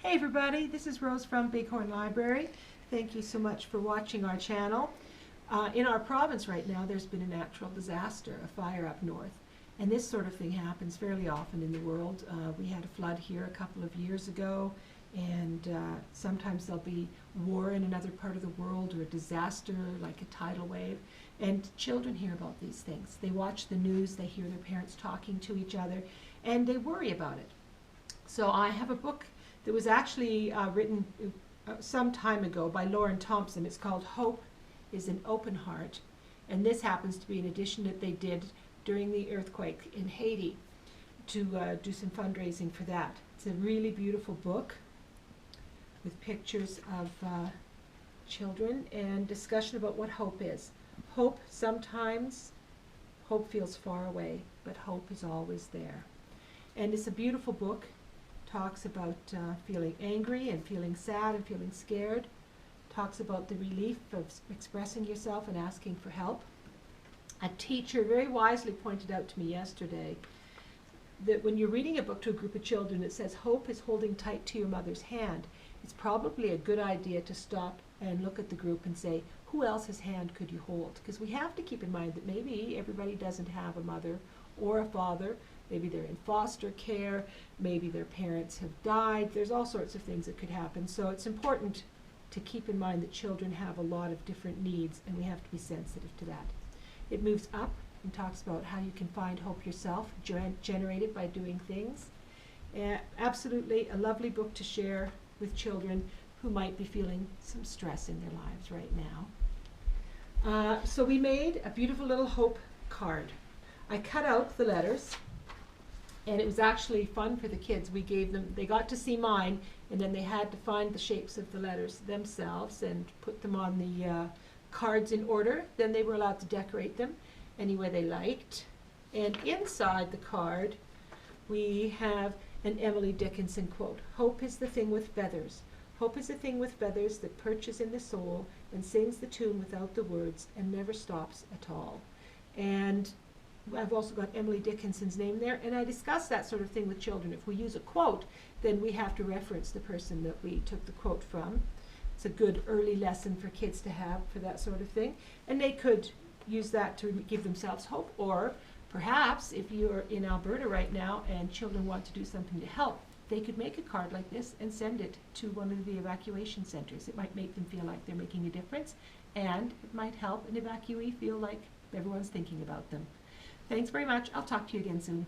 Hey everybody, this is Rose from Bighorn Library. Thank you so much for watching our channel. In our province right now, there's been a natural disaster, a fire up north. And this sort of thing happens fairly often in the world. We had a flood here a couple of years ago, and sometimes there'll be war in another part of the world or a disaster like a tidal wave. And children hear about these things. They watch the news, they hear their parents talking to each other, and they worry about it. So I have a book that was actually written some time ago by Lauren Thompson. It's called Hope is an Open Heart. And this happens to be an edition that they did during the earthquake in Haiti to do some fundraising for that. It's a really beautiful book with pictures of children and discussion about what hope is. Hope, sometimes hope feels far away, but hope is always there. And it's a beautiful book. Talks about feeling angry and feeling sad and feeling scared. Talks about the relief of expressing yourself and asking for help. A teacher very wisely pointed out to me yesterday that when you're reading a book to a group of children that says hope is holding tight to your mother's hand, it's probably a good idea to stop and look at the group and say, who else's hand could you hold? Because we have to keep in mind that maybe everybody doesn't have a mother or a father. Maybe they're in foster care, maybe their parents have died. There's all sorts of things that could happen. So it's important to keep in mind that children have a lot of different needs, and we have to be sensitive to that. It moves up and talks about how you can find hope yourself, generate it by doing things. Absolutely a lovely book to share with children who might be feeling some stress in their lives right now. So we made a beautiful little hope card. I cut out the letters, and it was actually fun for the kids. We gave them, they got to see mine, and then they had to find the shapes of the letters themselves and put them on the cards in order. Then they were allowed to decorate them any way they liked. And inside the card, we have an Emily Dickinson quote. Hope is the thing with feathers. Hope is the thing with feathers that perches in the soul and sings the tune without the words and never stops at all. And I've also got Emily Dickinson's name there, and I discuss that sort of thing with children. If we use a quote, then we have to reference the person that we took the quote from. It's a good early lesson for kids to have for that sort of thing. And they could use that to give themselves hope, or perhaps if you're in Alberta right now and children want to do something to help, they could make a card like this and send it to one of the evacuation centers. It might make them feel like they're making a difference, and it might help an evacuee feel like everyone's thinking about them. Thanks very much. I'll talk to you again soon.